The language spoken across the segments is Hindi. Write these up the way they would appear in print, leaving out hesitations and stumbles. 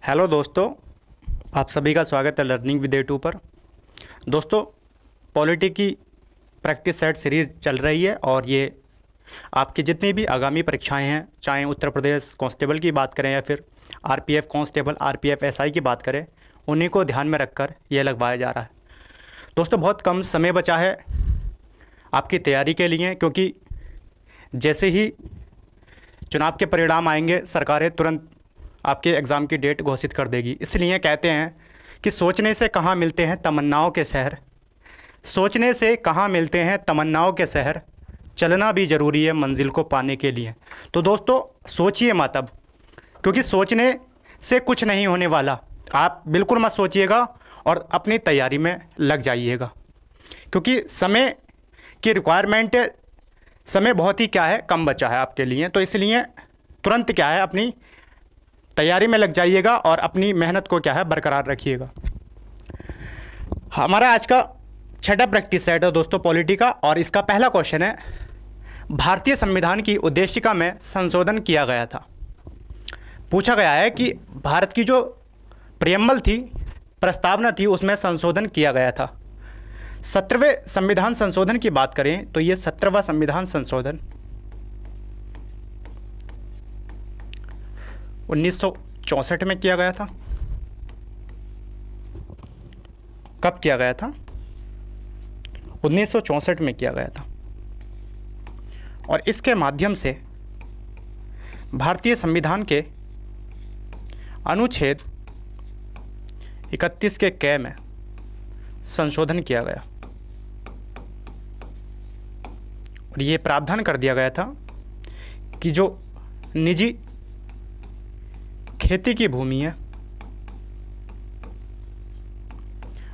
हेलो दोस्तों, आप सभी का स्वागत है लर्निंग विद A2 पर। दोस्तों, पॉलिटी की प्रैक्टिस सेट सीरीज़ चल रही है और ये आपकी जितनी भी आगामी परीक्षाएं हैं, चाहे उत्तर प्रदेश कांस्टेबल की बात करें या फिर आरपीएफ कांस्टेबल, आरपीएफ एसआई की बात करें, उन्हीं को ध्यान में रखकर यह लगवाया जा रहा है। दोस्तों, बहुत कम समय बचा है आपकी तैयारी के लिए, क्योंकि जैसे ही चुनाव के परिणाम आएंगे सरकारें तुरंत आपके एग्ज़ाम की डेट घोषित कर देगी। इसलिए कहते हैं कि सोचने से कहाँ मिलते हैं तमन्नाओं के शहर, सोचने से कहाँ मिलते हैं तमन्नाओं के शहर, चलना भी ज़रूरी है मंजिल को पाने के लिए। तो दोस्तों, सोचिए मत अब, क्योंकि सोचने से कुछ नहीं होने वाला। आप बिल्कुल मत सोचिएगा और अपनी तैयारी में लग जाइएगा, क्योंकि समय की रिक्वायरमेंट, समय बहुत ही क्या है, कम बचा है आपके लिए। तो इसलिए तुरंत क्या है, अपनी तैयारी में लग जाइएगा और अपनी मेहनत को क्या है, बरकरार रखिएगा। हमारा आज का छठा प्रैक्टिस सेट है दोस्तों पॉलिटी का, और इसका पहला क्वेश्चन है, भारतीय संविधान की उद्देशिका में संशोधन किया गया था। पूछा गया है कि भारत की जो प्रियम्बल थी, प्रस्तावना थी, उसमें संशोधन किया गया था। 17वें संविधान संशोधन की बात करें तो ये 17वां संविधान संशोधन 1964 में किया गया था। कब किया गया था? 1964 में किया गया था। और इसके माध्यम से भारतीय संविधान के अनुच्छेद 31 के क में संशोधन किया गया और ये प्रावधान कर दिया गया था कि जो निजी खेती की भूमि है,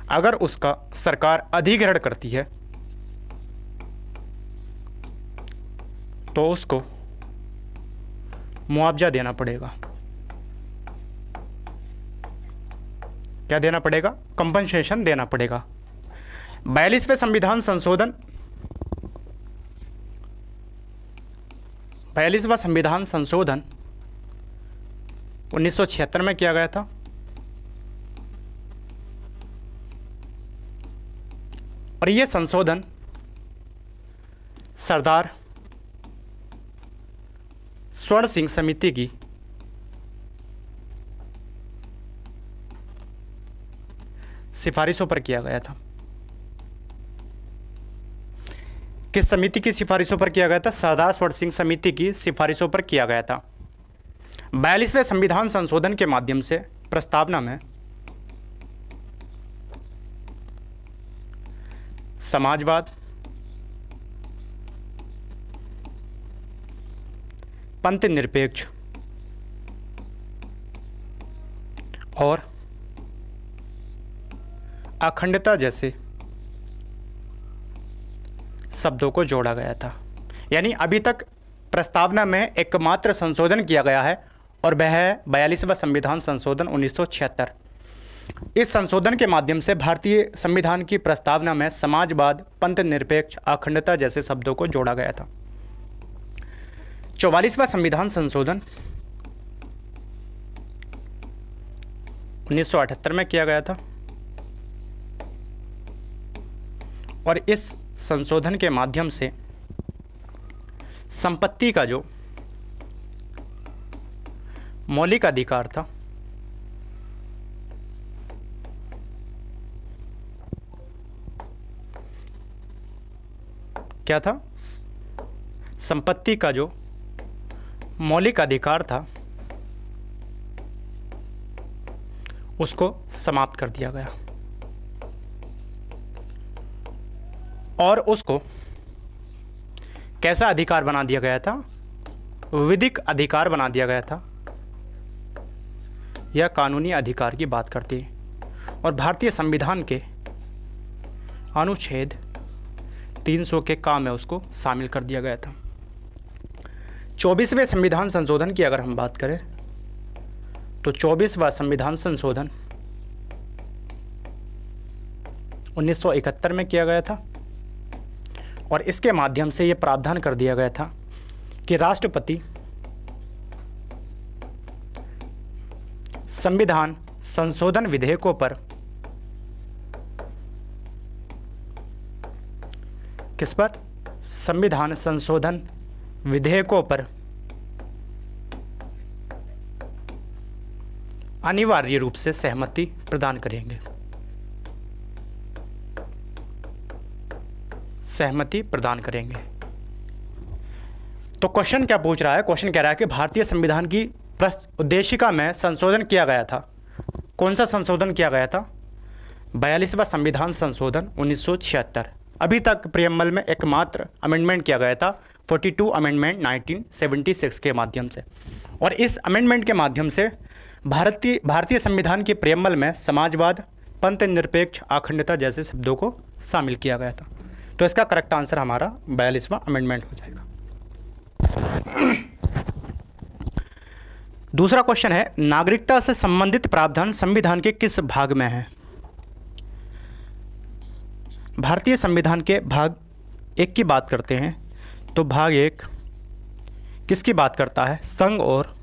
अगर उसका सरकार अधिग्रहण करती है तो उसको मुआवजा देना पड़ेगा। क्या देना पड़ेगा? कंपनसेशन देना पड़ेगा। 42वें संविधान संशोधन, 42वां संविधान संशोधन 1976 में किया गया था। और ये संशोधन सरदार स्वर्ण सिंह समिति की सिफारिशों पर किया गया था। किस समिति की सिफारिशों पर किया गया था? सरदार स्वर्ण सिंह समिति की सिफारिशों पर किया गया था। 42वें संविधान संशोधन के माध्यम से प्रस्तावना में समाजवाद, पंथ निरपेक्ष और अखंडता जैसे शब्दों को जोड़ा गया था। यानी अभी तक प्रस्तावना में एकमात्र संशोधन किया गया है और वह है 42वां संविधान संशोधन 1976। इस संशोधन के माध्यम से भारतीय संविधान की प्रस्तावना में समाजवाद, पंथ निरपेक्ष, अखंडता जैसे शब्दों को जोड़ा गया था। 44वां संविधान संशोधन 1978 में किया गया था और इस संशोधन के माध्यम से संपत्ति का जो मौलिक अधिकार था, क्या था? संपत्ति का जो मौलिक अधिकार था उसको समाप्त कर दिया गया और उसको कैसा अधिकार बना दिया गया था? विधिक अधिकार बना दिया गया था। यह कानूनी अधिकार की बात करती है और भारतीय संविधान के अनुच्छेद 300 के काम में उसको शामिल कर दिया गया था। 24वें संविधान संशोधन की अगर हम बात करें तो 24वां संविधान संशोधन 1971 में किया गया था और इसके माध्यम से यह प्रावधान कर दिया गया था कि राष्ट्रपति संविधान संशोधन विधेयकों पर किस पर? संविधान संशोधन विधेयकों पर अनिवार्य रूप से सहमति प्रदान करेंगे। सहमति प्रदान करेंगे। तो क्वेश्चन क्या पूछ रहा है? क्वेश्चन कह रहा है कि भारतीय संविधान की उद्देशिका में संशोधन किया गया था। कौन सा संशोधन किया गया था? 42वां संविधान संशोधन 1976। अभी तक प्रियम्बल में एकमात्र अमेंडमेंट किया गया था 42 अमेंडमेंट 1976 के माध्यम से। और इस अमेंडमेंट के माध्यम से भारतीय संविधान के प्रियम्बल में समाजवाद, पंथ निरपेक्ष, अखंडता जैसे शब्दों को शामिल किया गया था। तो इसका करेक्ट आंसर हमारा 42वां अमेंडमेंट हो जाएगा। दूसरा क्वेश्चन है, नागरिकता से संबंधित प्रावधान संविधान के किस भाग में है? भारतीय संविधान के भाग 1 की बात करते हैं तो भाग 1 किसकी बात करता है? संघ और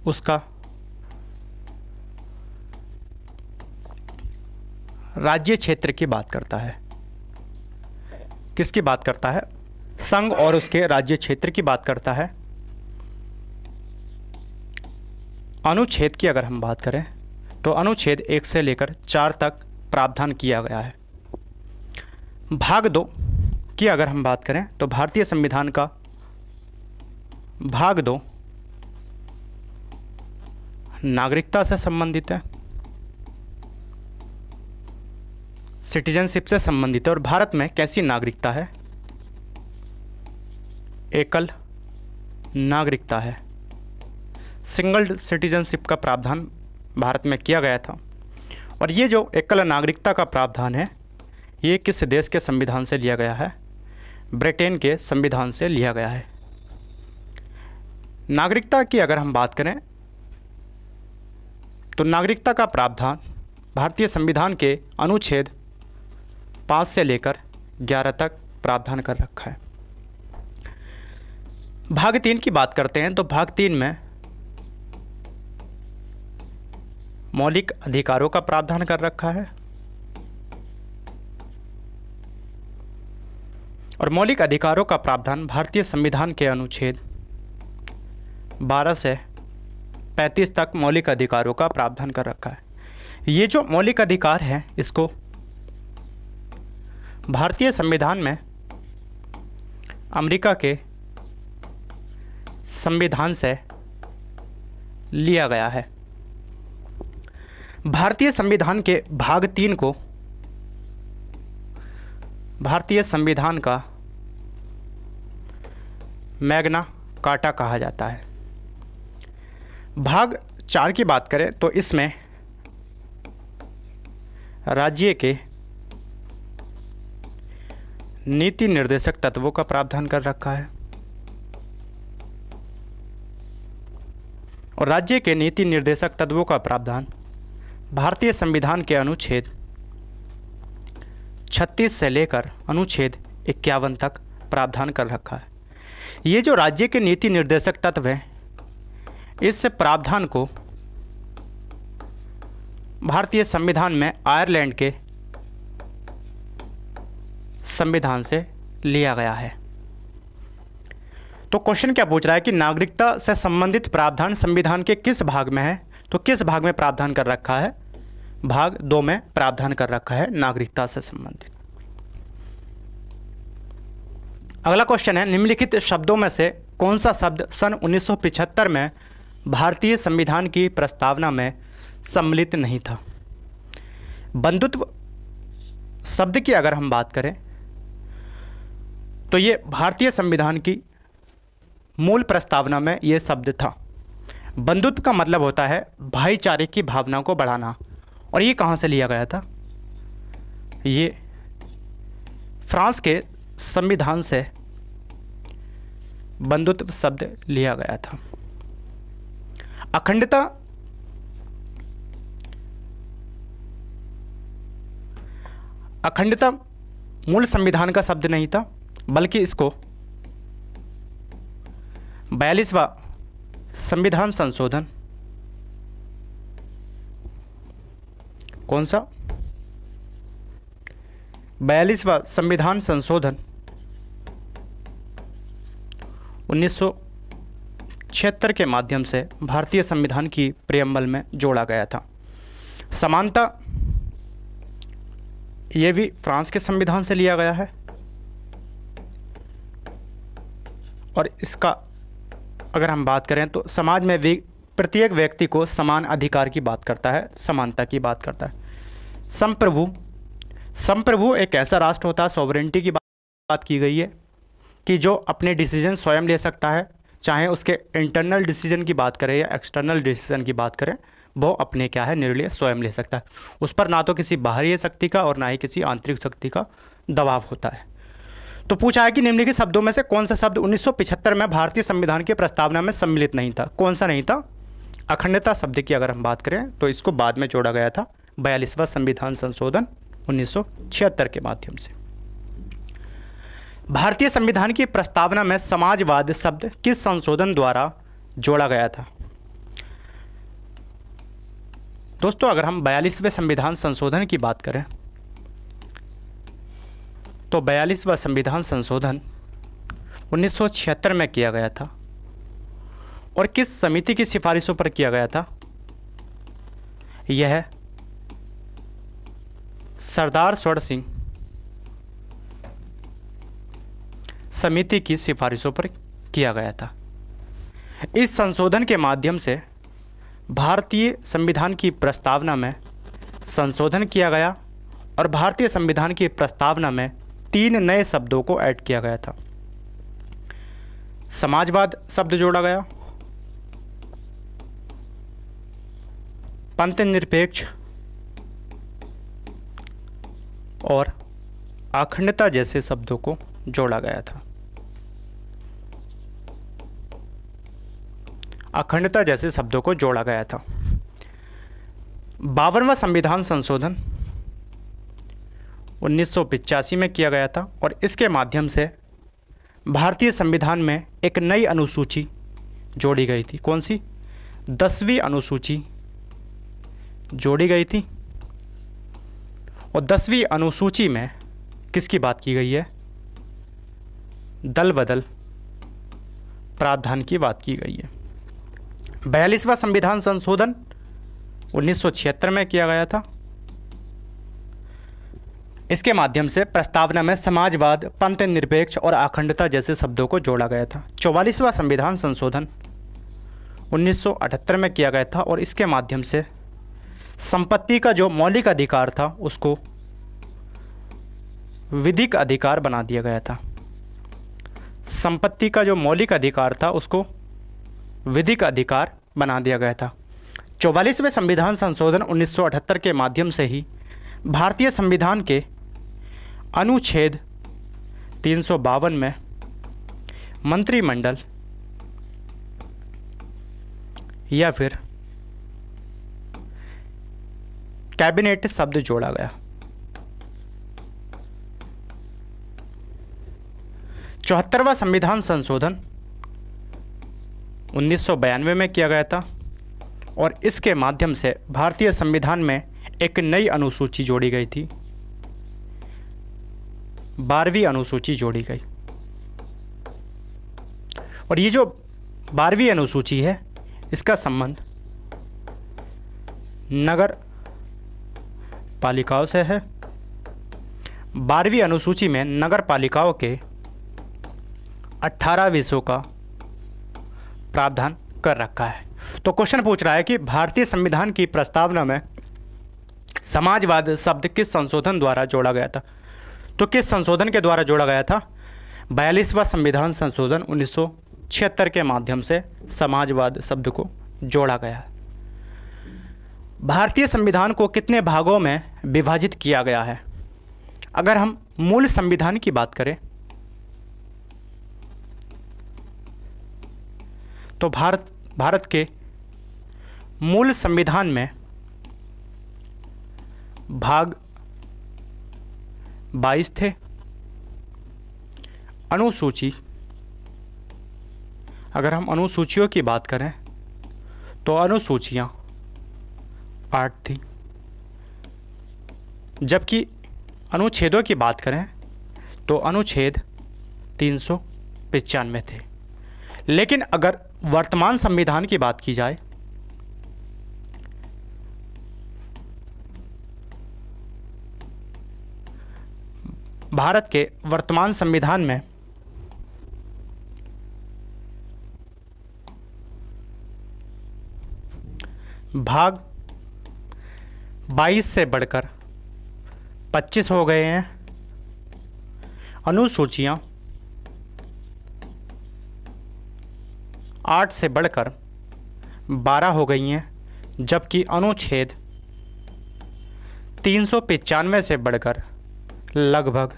उसका राज्य क्षेत्र की बात करता है। किसकी बात करता है? संघ और उसके राज्य क्षेत्र की बात करता है। अनुच्छेद की अगर हम बात करें तो अनुच्छेद 1 से लेकर 4 तक प्रावधान किया गया है। भाग 2 की अगर हम बात करें तो भारतीय संविधान का भाग 2 नागरिकता से संबंधित है, सिटीजनशिप से संबंधित है। और भारत में कैसी नागरिकता है? एकल नागरिकता है। सिंगल सिटीजनशिप का प्रावधान भारत में किया गया था। और ये जो एकल नागरिकता का प्रावधान है ये किस देश के संविधान से लिया गया है? ब्रिटेन के संविधान से लिया गया है। नागरिकता की अगर हम बात करें तो नागरिकता का प्रावधान भारतीय संविधान के अनुच्छेद 5 से लेकर 11 तक प्रावधान कर रखा है। भाग 3 की बात करते हैं तो भाग 3 में मौलिक अधिकारों का प्रावधान कर रखा है। और मौलिक अधिकारों का प्रावधान भारतीय संविधान के अनुच्छेद 12 से 35 तक मौलिक अधिकारों का प्रावधान कर रखा है। ये जो मौलिक अधिकार है इसको भारतीय संविधान में अमेरिका के संविधान से लिया गया है। भारतीय संविधान के भाग 3 को भारतीय संविधान का मैग्ना कार्टा कहा जाता है। भाग 4 की बात करें तो इसमें राज्य के नीति निर्देशक तत्वों का प्रावधान कर रखा है। और राज्य के नीति निर्देशक तत्वों का प्रावधान भारतीय संविधान के अनुच्छेद 36 से लेकर अनुच्छेद 51 तक प्रावधान कर रखा है। ये जो राज्य के नीति निर्देशक तत्व हैं इस प्रावधान को भारतीय संविधान में आयरलैंड के संविधान से लिया गया है। तो क्वेश्चन क्या पूछ रहा है कि नागरिकता से संबंधित प्रावधान संविधान के किस भाग में है? तो किस भाग में प्रावधान कर रखा है? भाग 2 में प्रावधान कर रखा है नागरिकता से संबंधित। अगला क्वेश्चन है, निम्नलिखित शब्दों में से कौन सा शब्द सन 1975 में भारतीय संविधान की प्रस्तावना में सम्मिलित नहीं था? बंधुत्व शब्द की अगर हम बात करें तो ये भारतीय संविधान की मूल प्रस्तावना में ये शब्द था। बंधुत्व का मतलब होता है भाईचारे की भावना को बढ़ाना। और ये कहाँ से लिया गया था? ये फ्रांस के संविधान से बंधुत्व शब्द लिया गया था। अखंडता अखंडता मूल संविधान का शब्द नहीं था, बल्कि इसको 42वां संविधान संशोधन कौन सा? 42वां संविधान संशोधन 1976 के माध्यम से भारतीय संविधान की प्रियम्बल में जोड़ा गया था। समानता, ये भी फ्रांस के संविधान से लिया गया है और इसका अगर हम बात करें तो समाज में प्रत्येक व्यक्ति को समान अधिकार की बात करता है, समानता की बात करता है। संप्रभु एक ऐसा राष्ट्र होता है, सॉवरेनिटी की बात की गई है कि जो अपने डिसीजन स्वयं ले सकता है, चाहे उसके इंटरनल डिसीजन की बात करें या एक्सटर्नल डिसीजन की बात करें, वो अपने क्या है निर्णय स्वयं ले सकता है। उस पर ना तो किसी बाहरी शक्ति का और ना ही किसी आंतरिक शक्ति का दबाव होता है। तो पूछा है कि निम्नलिखित शब्दों में से कौन सा शब्द 1975 में भारतीय संविधान की प्रस्तावना में सम्मिलित नहीं था? कौन सा नहीं था? अखंडता शब्द की अगर हम बात करें तो इसको बाद में जोड़ा गया था 42वां संविधान संशोधन 1976 के माध्यम से। भारतीय संविधान की प्रस्तावना में समाजवाद शब्द किस संशोधन द्वारा जोड़ा गया था? दोस्तों, अगर हम 42वें संविधान संशोधन की बात करें तो 42वां संविधान संशोधन 1976 में किया गया था और किस समिति की सिफारिशों पर किया गया था? यह सरदार स्वर्ण सिंह समिति की सिफारिशों पर किया गया था। इस संशोधन के माध्यम से भारतीय संविधान की प्रस्तावना में संशोधन किया गया और भारतीय संविधान की प्रस्तावना में 3 नए शब्दों को ऐड किया गया था। समाजवाद शब्द जोड़ा गया, पंथनिरपेक्ष और अखंडता जैसे शब्दों को जोड़ा गया था। अखंडता जैसे शब्दों को जोड़ा गया था। 52वां संविधान संशोधन 1985 में किया गया था और इसके माध्यम से भारतीय संविधान में एक नई अनुसूची जोड़ी गई थी। कौन सी? 10वीं अनुसूची जोड़ी गई थी और 10वीं अनुसूची में किसकी बात की गई है? दल बदल प्रावधान की बात की गई है। 42वां संविधान संशोधन 1976 में किया गया था। इसके माध्यम से प्रस्तावना में समाजवाद, पंथनिरपेक्ष और अखंडता जैसे शब्दों को जोड़ा गया था। 44वां संविधान संशोधन 1978 में किया गया था और इसके माध्यम से संपत्ति का जो मौलिक अधिकार था उसको विधिक अधिकार बना दिया गया था। संपत्ति का जो मौलिक अधिकार था उसको विधिक अधिकार बना दिया गया था। 44वें संविधान संशोधन 1978 के माध्यम से ही भारतीय संविधान के अनुच्छेद 352 में मंत्रिमंडल या फिर कैबिनेट शब्द जोड़ा गया। 74वां संविधान संशोधन 1992 में किया गया था और इसके माध्यम से भारतीय संविधान में एक नई अनुसूची जोड़ी गई थी, 12वीं अनुसूची जोड़ी गई। और ये जो 12वीं अनुसूची है इसका संबंध नगर पालिकाओं से है। 12वीं अनुसूची में नगर पालिकाओं के 18 विषयों का प्रावधान कर रखा है। तो क्वेश्चन पूछ रहा है कि भारतीय संविधान की प्रस्तावना में समाजवाद शब्द किस संशोधन द्वारा जोड़ा गया था? तो किस संशोधन के द्वारा जोड़ा गया था? 42वां संविधान संशोधन 1976 के माध्यम से समाजवाद शब्द को जोड़ा गया। भारतीय संविधान को कितने भागों में विभाजित किया गया है? अगर हम मूल संविधान की बात करें तो भारत के मूल संविधान में भाग 22 थे। अनुसूची, अगर हम अनुसूचियों की बात करें तो अनुसूचियां 8 थी, जबकि अनुच्छेदों की बात करें तो अनुच्छेद 395 थे। लेकिन अगर वर्तमान संविधान की बात की जाए भारत के वर्तमान संविधान में भाग 22 से बढ़कर 25 हो गए हैं, अनुसूचियां 8 से बढ़कर 12 हो गई हैं, जबकि अनुच्छेद 395 से बढ़कर लगभग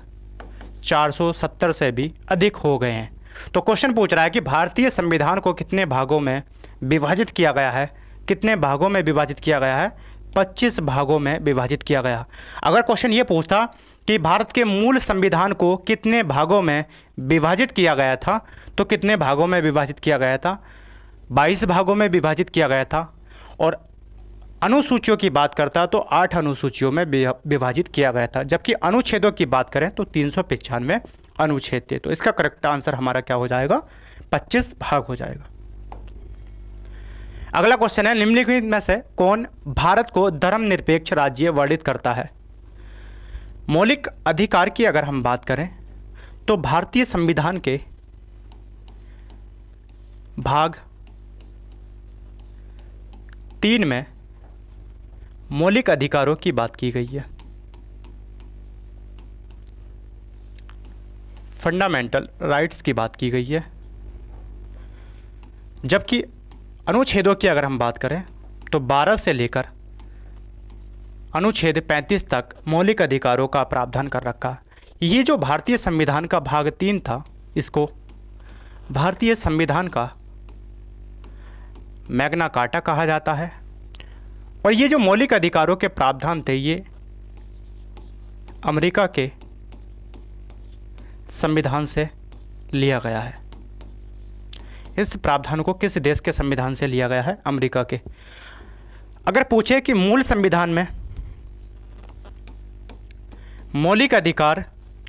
470 से भी अधिक हो गए हैं। तो क्वेश्चन पूछ रहा है कि भारतीय संविधान को कितने भागों में विभाजित किया गया है? कितने भागों में विभाजित किया गया है? 25 भागों में विभाजित किया गया। अगर क्वेश्चन ये पूछता कि भारत के मूल संविधान को कितने भागों में विभाजित किया गया था, तो कितने भागों में विभाजित किया गया था? 22 भागों में विभाजित किया गया था। और अनुसूचियों की बात करता तो 8 अनुसूचियों में विभाजित किया गया था, जबकि अनुच्छेदों की बात करें तो 395 अनुच्छेद थे। तो इसका करेक्ट आंसर हमारा क्या हो जाएगा? 25 भाग हो जाएगा। अगला क्वेश्चन है, निम्नलिखित में से कौन भारत को धर्मनिरपेक्ष राज्य वर्णित करता है? मौलिक अधिकार की अगर हम बात करें तो भारतीय संविधान के भाग 3 में मौलिक अधिकारों की बात की गई है। फंडामेंटल राइट्स की बात की गई है, जबकि अनुच्छेदों की अगर हम बात करें तो 12 से लेकर अनुच्छेद 35 तक मौलिक अधिकारों का प्रावधान कर रखा। ये जो भारतीय संविधान का भाग 3 था, इसको भारतीय संविधान का मैग्ना कार्टा कहा जाता है। और ये जो मौलिक अधिकारों के प्रावधान थे, ये अमेरिका के संविधान से लिया गया है। इस प्रावधान को किस देश के संविधान से लिया गया है? अमेरिका के। अगर पूछे कि मूल संविधान में मौलिक अधिकार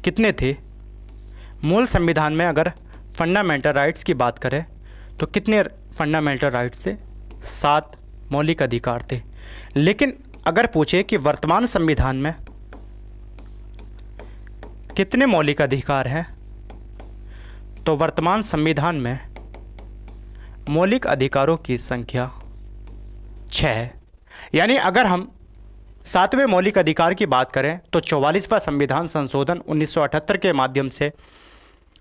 कितने थे, मूल संविधान में अगर फंडामेंटल राइट्स की बात करें तो कितने फंडामेंटल राइट्स थे? 7 मौलिक अधिकार थे। लेकिन अगर पूछे कि वर्तमान संविधान में कितने मौलिक अधिकार हैं, तो वर्तमान संविधान में मौलिक अधिकारों की संख्या 6 है। यानी अगर हम 7वें मौलिक अधिकार की बात करें तो 44वां संविधान संशोधन 1978 के माध्यम से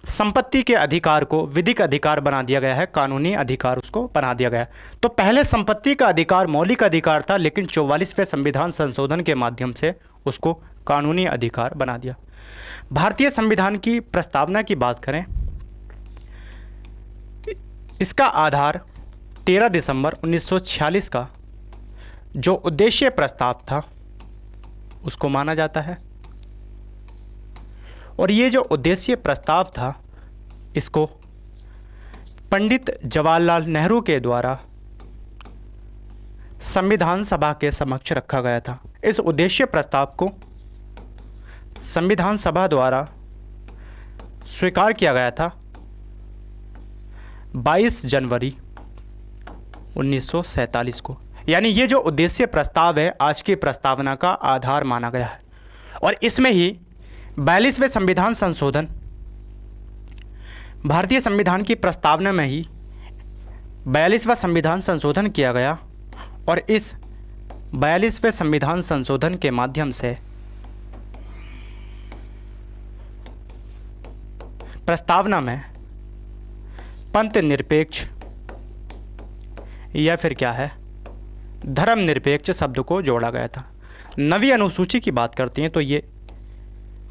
संपत्ति के अधिकार को विधिक अधिकार बना दिया गया है, कानूनी अधिकार उसको बना दिया गया। तो पहले संपत्ति का अधिकार मौलिक अधिकार था, लेकिन 44वें संविधान संशोधन के माध्यम से उसको कानूनी अधिकार बना दिया। भारतीय संविधान की प्रस्तावना की बात करें, इसका आधार 13 दिसंबर 1946 का जो उद्देश्य प्रस्ताव था उसको माना जाता है। और ये जो उद्देश्य प्रस्ताव था, इसको पंडित जवाहरलाल नेहरू के द्वारा संविधान सभा के समक्ष रखा गया था। इस उद्देश्य प्रस्ताव को संविधान सभा द्वारा स्वीकार किया गया था 22 जनवरी 1947 को। यानी ये जो उद्देश्य प्रस्ताव है, आज की प्रस्तावना का आधार माना गया है। और इसमें ही 42वें संविधान संशोधन, भारतीय संविधान की प्रस्तावना में ही 42वां संविधान संशोधन किया गया। और इस 42वें संविधान संशोधन के माध्यम से प्रस्तावना में पंथ निरपेक्ष या फिर क्या है, धर्मनिरपेक्ष शब्द को जोड़ा गया था। नवी अनुसूची की बात करते हैं तो ये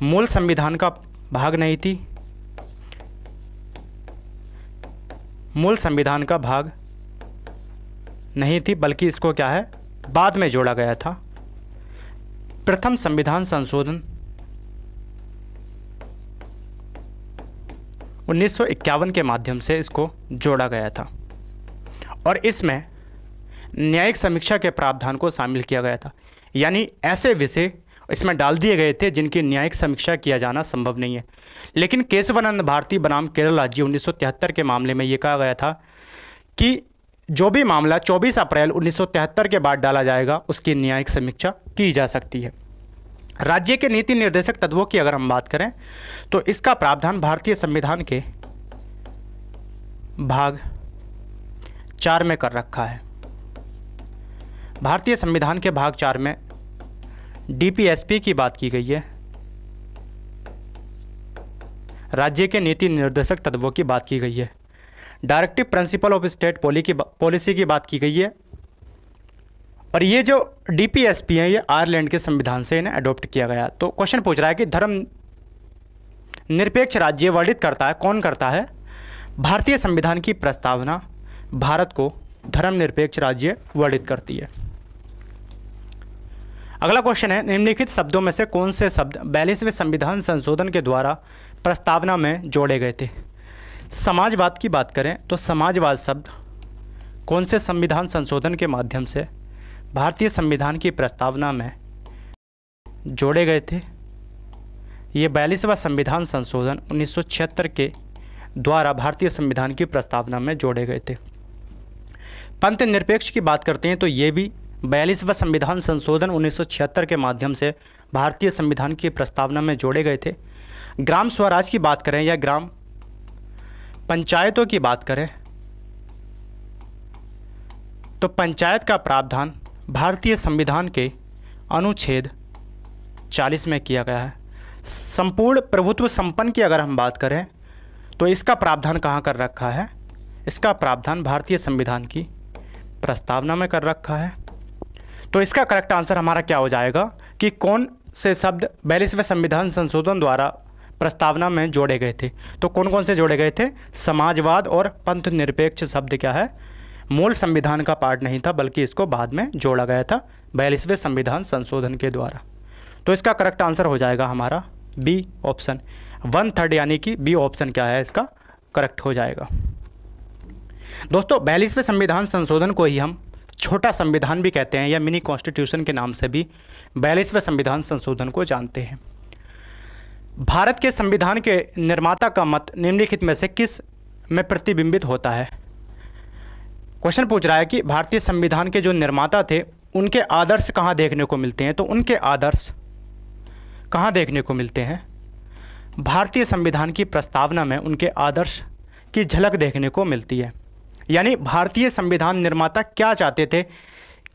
मूल संविधान का भाग नहीं थी, मूल संविधान का भाग नहीं थी, बल्कि इसको क्या है, बाद में जोड़ा गया था। प्रथम संविधान संशोधन 1951 के माध्यम से इसको जोड़ा गया था। और इसमें न्यायिक समीक्षा के प्रावधान को शामिल किया गया था। यानी ऐसे विषय इसमें डाल दिए गए थे जिनकी न्यायिक समीक्षा किया जाना संभव नहीं है। लेकिन केशवानंद भारती बनाम केरल राज्य 1973 के मामले में ये कहा गया था कि जो भी मामला 24 अप्रैल 1973 के बाद डाला जाएगा उसकी न्यायिक समीक्षा की जा सकती है। राज्य के नीति निर्देशक तत्वों की अगर हम बात करें तो इसका प्रावधान भारतीय संविधान के भाग 4 में कर रखा है। भारतीय संविधान के भाग 4 में डीपीएसपी की बात की गई है, राज्य के नीति निर्देशक तत्वों की बात की गई है, directive principle of state policy की बात की गई है। और ये जो डीपीएसपी है ये आयरलैंड के संविधान से इन्हें अडॉप्ट किया गया। तो क्वेश्चन पूछ रहा है कि धर्म निरपेक्ष राज्य वर्णित करता है, कौन करता है? भारतीय संविधान की प्रस्तावना भारत को धर्मनिरपेक्ष राज्य वर्णित करती है। अगला क्वेश्चन है, निम्नलिखित शब्दों में से कौन से शब्द 42वें संविधान संशोधन के द्वारा प्रस्तावना में जोड़े गए थे? समाजवाद की बात करें तो समाजवाद शब्द कौन से संविधान संशोधन के माध्यम से भारतीय संविधान की प्रस्तावना में जोड़े गए थे? ये 42वां संविधान संशोधन 1976 के द्वारा भारतीय संविधान की प्रस्तावना में जोड़े गए थे। पंथ निरपेक्ष की बात करते हैं तो ये भी 42वां संविधान संशोधन 1976 के माध्यम से भारतीय संविधान की प्रस्तावना में जोड़े गए थे। ग्राम स्वराज की बात करें या ग्राम पंचायतों की बात करें तो पंचायत का प्रावधान भारतीय संविधान के अनुच्छेद 40 में किया गया है। संपूर्ण प्रभुत्व संपन्न की अगर हम बात करें तो इसका प्रावधान कहाँ कर रखा है? इसका प्रावधान भारतीय संविधान की प्रस्तावना में कर रखा है। तो इसका करेक्ट आंसर हमारा क्या हो जाएगा कि कौन से शब्द 42वें संविधान संशोधन द्वारा प्रस्तावना में जोड़े गए थे? तो कौन कौन से जोड़े गए थे? समाजवाद और पंथ निरपेक्ष शब्द क्या है? मूल संविधान का पार्ट नहीं था बल्कि इसको बाद में जोड़ा गया था 42वें संविधान संशोधन के द्वारा। तो इसका करेक्ट आंसर हो जाएगा हमारा बी ऑप्शन 1/3, यानी कि बी ऑप्शन क्या है इसका करेक्ट हो जाएगा। दोस्तों 42वें संविधान संशोधन को ही हम छोटा संविधान भी कहते हैं या मिनी कॉन्स्टिट्यूशन के नाम से भी 42वें संविधान संशोधन को जानते हैं। भारत के संविधान के निर्माता का मत निम्नलिखित में से किस में प्रतिबिंबित होता है? क्वेश्चन पूछ रहा है कि भारतीय संविधान के जो निर्माता थे उनके आदर्श कहाँ देखने को मिलते हैं? तो उनके आदर्श कहाँ देखने को मिलते हैं? भारतीय संविधान की प्रस्तावना में उनके आदर्श की झलक देखने को मिलती है। यानी भारतीय संविधान निर्माता क्या चाहते थे,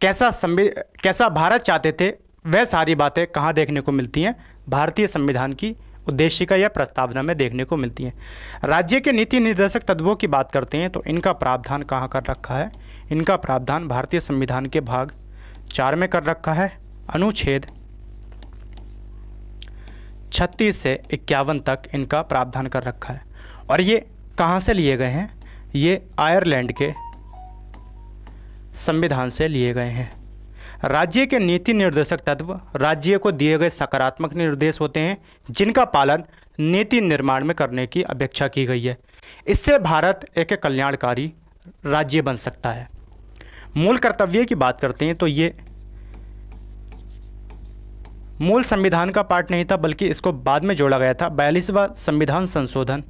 कैसा भारत चाहते थे, वह सारी बातें कहाँ देखने को मिलती हैं? भारतीय संविधान की उद्देशिका या प्रस्तावना में देखने को मिलती हैं। राज्य के नीति निर्देशक तत्वों की बात करते हैं तो इनका प्रावधान कहाँ कर रखा है? इनका प्रावधान भारतीय संविधान के भाग 4 में कर रखा है। अनुच्छेद 36 से 51 तक इनका प्रावधान कर रखा है। और ये कहाँ से लिए गए हैं? ये आयरलैंड के संविधान से लिए गए हैं। राज्य के नीति निर्देशक तत्व राज्य को दिए गए सकारात्मक निर्देश होते हैं जिनका पालन नीति निर्माण में करने की अपेक्षा की गई है। इससे भारत एक कल्याणकारी राज्य बन सकता है। मूल कर्तव्य की बात करते हैं तो ये मूल संविधान का पार्ट नहीं था बल्कि इसको बाद में जोड़ा गया था। 42वां संविधान संशोधन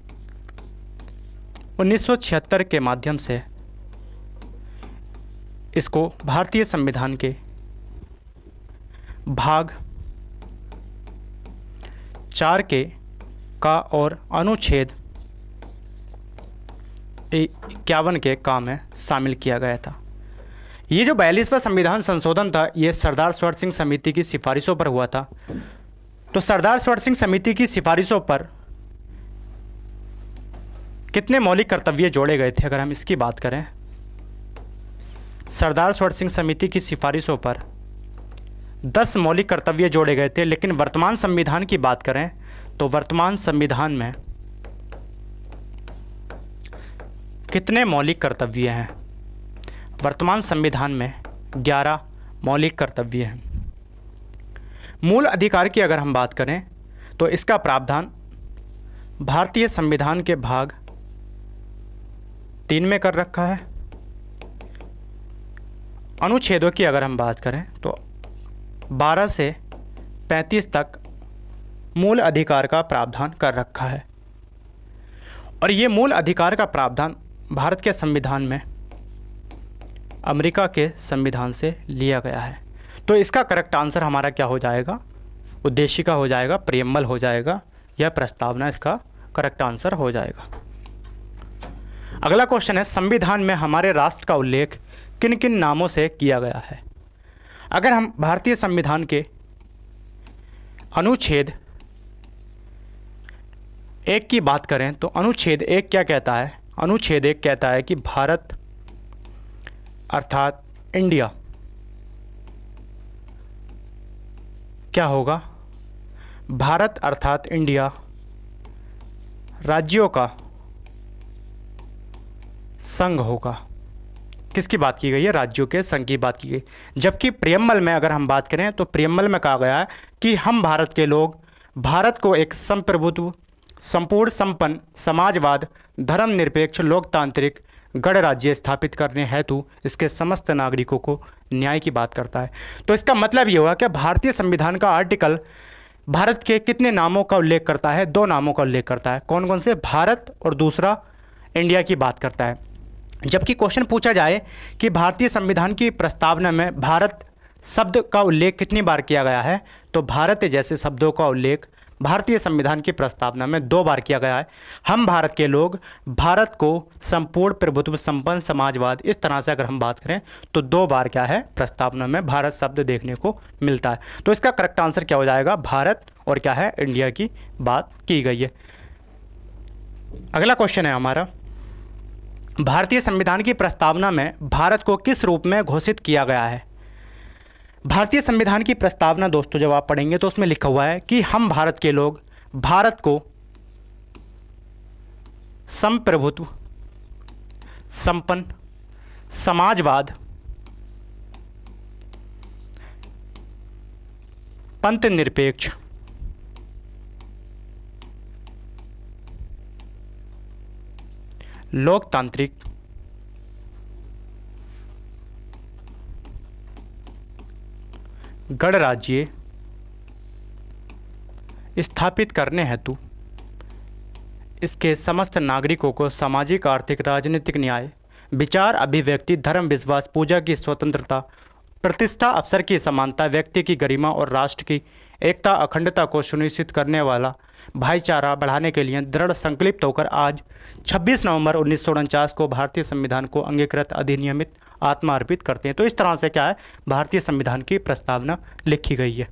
1976 के माध्यम से इसको भारतीय संविधान के भाग 4 का और अनुच्छेद 51 के काम में शामिल किया गया था। ये जो 42वां संविधान संशोधन था ये सरदार सरोवर सिंह समिति की सिफारिशों पर हुआ था। तो सरदार सरोवर सिंह समिति की सिफारिशों पर कितने मौलिक कर्तव्य जोड़े गए थे? अगर हम इसकी बात करें, सरदार सरोवर सिंह समिति की सिफारिशों पर 10 मौलिक कर्तव्य जोड़े गए थे। लेकिन वर्तमान संविधान की बात करें तो वर्तमान संविधान में कितने मौलिक कर्तव्य हैं? वर्तमान संविधान में 11 मौलिक कर्तव्य हैं। मूल अधिकार की अगर हम बात करें तो इसका प्रावधान भारतीय संविधान के भाग 3 में कर रखा है। अनुच्छेदों की अगर हम बात करें तो 12 से 35 तक मूल अधिकार का प्रावधान कर रखा है, और ये मूल अधिकार का प्रावधान भारत के संविधान में अमेरिका के संविधान से लिया गया है। तो इसका करेक्ट आंसर हमारा क्या हो जाएगा? उद्देशिका हो जाएगा, प्रियम्बल हो जाएगा, यह प्रस्तावना इसका करेक्ट आंसर हो जाएगा। अगला क्वेश्चन है, संविधान में हमारे राष्ट्र का उल्लेख किन किन नामों से किया गया है? अगर हम भारतीय संविधान के अनुच्छेद 1 की बात करें तो अनुच्छेद 1 क्या कहता है? अनुच्छेद 1 कहता है कि भारत अर्थात इंडिया क्या होगा? भारत अर्थात इंडिया राज्यों का संघ होगा। किसकी बात की गई है? राज्यों के संघ की बात की गई। जबकि प्रियम्बल में अगर हम बात करें तो प्रियम्बल में कहा गया है कि हम भारत के लोग भारत को एक संप्रभुत्व, संपूर्ण संपन्न समाजवाद, धर्मनिरपेक्ष, लोकतांत्रिक गणराज्य स्थापित करने हेतु इसके समस्त नागरिकों को न्याय की बात करता है। तो इसका मतलब ये हुआ कि भारतीय संविधान का आर्टिकल भारत के कितने नामों का उल्लेख करता है? 2 नामों का उल्लेख करता है। कौन कौन से? भारत और दूसरा इंडिया की बात करता है। जबकि क्वेश्चन पूछा जाए कि भारतीय संविधान की प्रस्तावना में भारत शब्द का उल्लेख कितनी बार किया गया है, तो भारत जैसे शब्दों का उल्लेख भारतीय संविधान की प्रस्तावना में 2 बार किया गया है। हम भारत के लोग भारत को संपूर्ण प्रभुत्व, संपन्न समाजवाद, इस तरह से अगर हम बात करें तो 2 बार क्या है? प्रस्तावना में भारत शब्द देखने को मिलता है। तो इसका करेक्ट आंसर क्या हो जाएगा? भारत और क्या है? इंडिया की बात की गई है। अगला क्वेश्चन है हमारा, भारतीय संविधान की प्रस्तावना में भारत को किस रूप में घोषित किया गया है? भारतीय संविधान की प्रस्तावना दोस्तों जब आप पढ़ेंगे तो उसमें लिखा हुआ है कि हम भारत के लोग भारत को संप्रभुत्व, संपन्न समाजवाद, पंथ निरपेक्ष, लोकतांत्रिक, गणराज्य स्थापित करने हेतु इसके समस्त नागरिकों को सामाजिक, आर्थिक, राजनीतिक न्याय, विचार, अभिव्यक्ति, धर्म, विश्वास, पूजा की स्वतंत्रता, प्रतिष्ठा, अवसर की समानता, व्यक्ति की गरिमा और राष्ट्र की एकता, अखंडता को सुनिश्चित करने वाला भाईचारा बढ़ाने के लिए दृढ़ संकल्पित होकर आज 26 नवंबर 1949 को भारतीय संविधान को अंगीकृत, अधिनियमित, आत्मा अर्पित करते हैं। तो इस तरह से क्या है? भारतीय संविधान की प्रस्तावना लिखी गई है।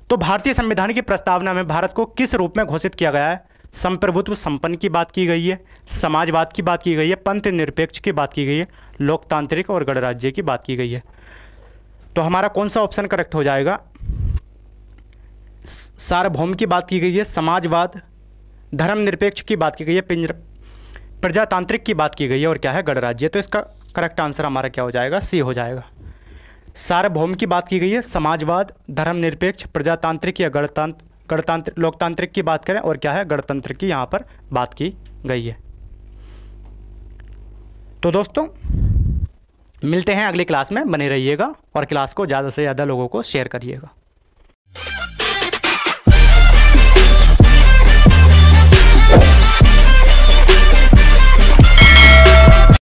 तो भारतीय संविधान की प्रस्तावना में भारत को किस रूप में घोषित किया गया है? संप्रभुत्व, संपन्न की बात की गई है, समाजवाद की बात की गई है, पंथ निरपेक्ष की बात की गई है, लोकतांत्रिक और गणराज्य की बात की गई है। तो हमारा कौन सा ऑप्शन करेक्ट हो जाएगा? सार्वभौम की बात की गई है, समाजवाद, धर्मनिरपेक्ष की बात की गई है, प्रजातांत्रिक की बात की गई है और क्या है? गणराज्य। तो इसका करेक्ट आंसर हमारा क्या हो जाएगा? सी हो जाएगा। सार्वभौम की बात की गई है, समाजवाद, धर्मनिरपेक्ष, प्रजातांत्रिक या गणतांत्रिक, लोकतांत्रिक की बात करें और क्या है? गणतंत्र की यहाँ पर बात की गई है। तो दोस्तों मिलते हैं अगली क्लास में, बने रहिएगा और क्लास को ज़्यादा से ज़्यादा लोगों को शेयर करिएगा।